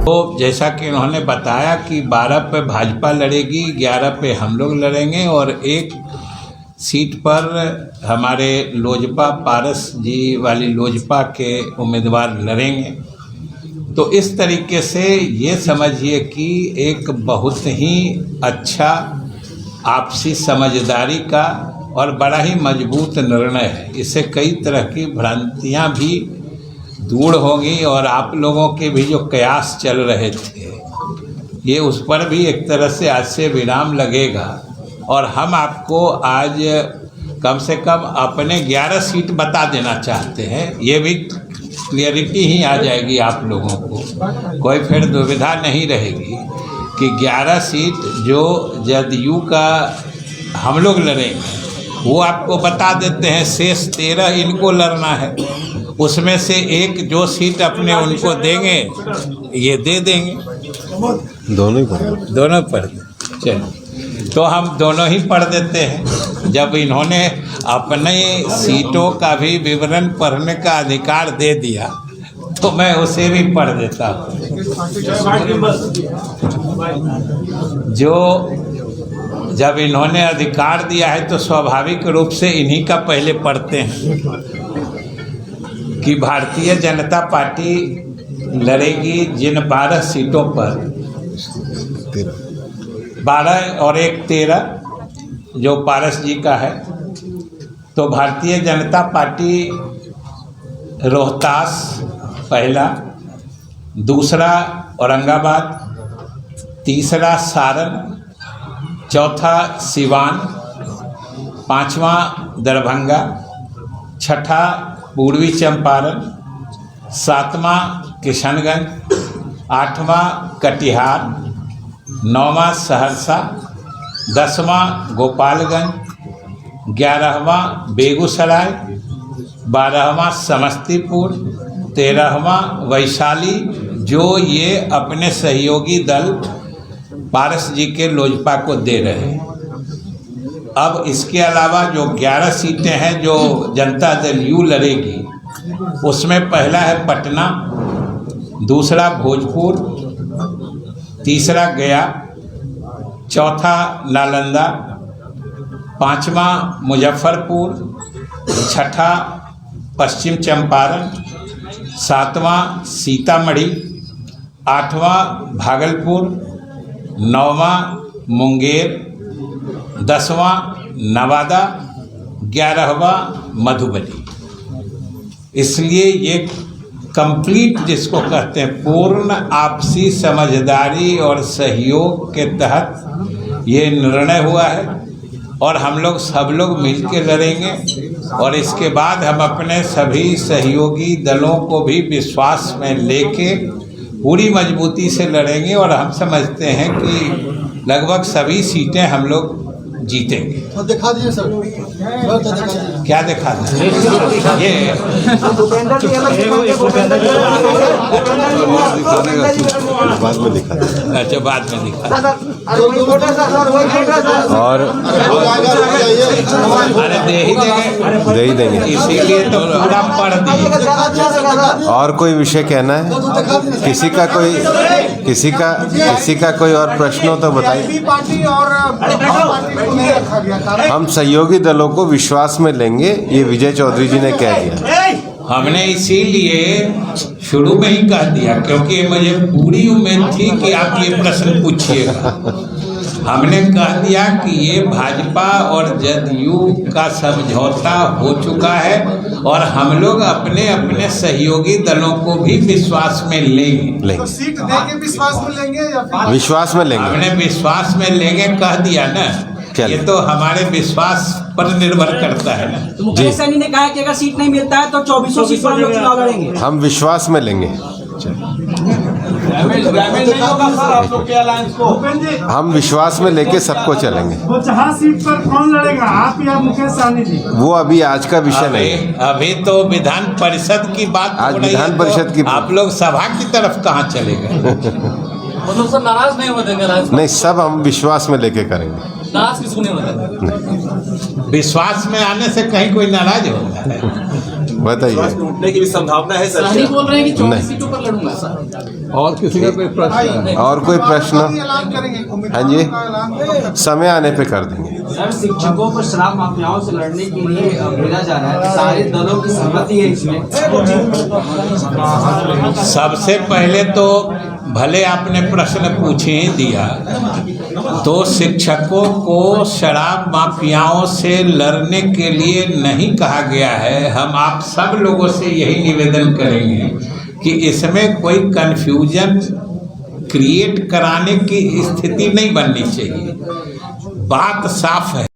तो जैसा कि उन्होंने बताया कि 12 पे भाजपा लड़ेगी, 11 पे हम लोग लड़ेंगे और एक सीट पर हमारे लोजपा पारस जी वाली लोजपा के उम्मीदवार लड़ेंगे। तो इस तरीके से ये समझिए कि एक बहुत ही अच्छा आपसी समझदारी का और बड़ा ही मजबूत निर्णय है। इससे कई तरह की भ्रांतियां भी दूर होंगी और आप लोगों के भी जो कयास चल रहे थे ये उस पर भी एक तरह से आज से विराम लगेगा। और हम आपको आज कम से कम अपने 11 सीट बता देना चाहते हैं। ये भी क्लियरिटी ही आ जाएगी आप लोगों को, कोई फिर दुविधा नहीं रहेगी कि 11 सीट जो जदयू का हम लोग लड़ेंगे वो आपको बता देते हैं। शेष 13 इनको लड़ना है, उसमें से एक जो सीट अपने उनको देंगे ये दे देंगे। दोनों पढ़ चलिए, तो हम दोनों ही पढ़ देते हैं। जब इन्होंने अपने सीटों का भी विवरण पढ़ने का अधिकार दे दिया तो मैं उसे भी पढ़ देता हूँ। जो जब इन्होंने अधिकार दिया है तो स्वाभाविक रूप से इन्हीं का पहले पढ़ते हैं कि भारतीय जनता पार्टी लड़ेगी जिन 12 सीटों पर, 12 और एक 13 जो पारस जी का है। तो भारतीय जनता पार्टी रोहतास पहला, दूसरा औरंगाबाद, तीसरा सारण, चौथा सिवान, पांचवा दरभंगा, छठा पूर्वी चंपारण, सातवां किशनगंज, आठवां कटिहार, नौवां सहरसा, 10वां गोपालगंज, 11वां बेगूसराय, 12वां समस्तीपुर, 13वां वैशाली, जो ये अपने सहयोगी दल पारस जी के लोजपा को दे रहे हैं। अब इसके अलावा जो 11 सीटें हैं जो जनता दल यू लड़ेगी उसमें पहला है पटना, दूसरा भोजपुर, तीसरा गया, चौथा नालंदा, पांचवा मुजफ्फरपुर, छठा पश्चिम चंपारण, सातवां सीतामढ़ी, आठवां भागलपुर, नौवां मुंगेर, 10वां नवादा, 11वां मधुबनी। इसलिए ये कंप्लीट जिसको कहते हैं पूर्ण आपसी समझदारी और सहयोग के तहत ये निर्णय हुआ है और हम लोग सब लोग मिलकर लड़ेंगे। और इसके बाद हम अपने सभी सहयोगी दलों को भी विश्वास में लेके पूरी मजबूती से लड़ेंगे और हम समझते हैं कि लगभग सभी सीटें हम लोग जीतेंगे। तो दिखा दीजिए सर, क्या दिखा दें? ये बाद में दिखा, अच्छा बाद में दिखा और अरे दे ही देंगे इसीलिए तो पूरा पढ़ दिए। और कोई विषय कहना है? किसी का कोई और प्रश्न हो तो बताइए। हम सहयोगी दलों को विश्वास में लेंगे, ये विजय चौधरी जी ने कह दिया। हमने इसीलिए शुरू में ही कह दिया क्योंकि मुझे पूरी उम्मीद थी कि आप ये प्रश्न पूछिएगा। हमने कह दिया कि ये भाजपा और जदयू का समझौता हो चुका है और हम लोग अपने अपने सहयोगी दलों को भी विश्वास में लेंगे। तो सीट देके विश्वास में लेंगे या फिर विश्वास में लेंगे? हमने विश्वास में लेंगे कह दिया ना, ये तो हमारे विश्वास पर निर्भर करता है ना। तो मुकेश सहनी ने कहा कि अगर सीट नहीं मिलता है तो 24 सीट पर हम लोग चुनाव लड़ेंगे। हम विश्वास में लेंगे, हम विश्वास में लेके सबको चलेंगे। वो 4 सीट पर कौन लड़ेगा, आप या मुकेश सहनी जी? वो अभी आज का विषय नहीं है। अभी तो विधान परिषद की बात आज हो रही है, विधान परिषद की आप लोग सभा की तरफ कहाँ चले गए? मतलब सब नाराज नहीं होते? नहीं, सब हम विश्वास में लेके करेंगे। नाराज किसको नहीं होता? विश्वास में आने से कहीं कोई नाराज होता है? बताइए। टूटने की भी संभावना है सर? नहीं बोल रहे हैं कि 24 नहीं। सीटों पर लड़ूंगा। और किसी का कोई प्रश्न है? और कोई प्रश्न? ऐलान करेंगे हाँ जी, ऐलान समय आने पे कर देंगे। सर, शिक्षकों को शराब माफियाओं से लड़ने के लिए भेजा जा रहा है, सारे दलों की सहमति है इसमें। सबसे पहले तो भले आपने प्रश्न पूछे ही दिया, तो शिक्षकों को शराब माफियाओं से लड़ने के लिए नहीं कहा गया है। हम आप सब लोगों से यही निवेदन करेंगे कि इसमें कोई कन्फ्यूजन क्रिएट कराने की स्थिति नहीं बननी चाहिए। बात साफ है।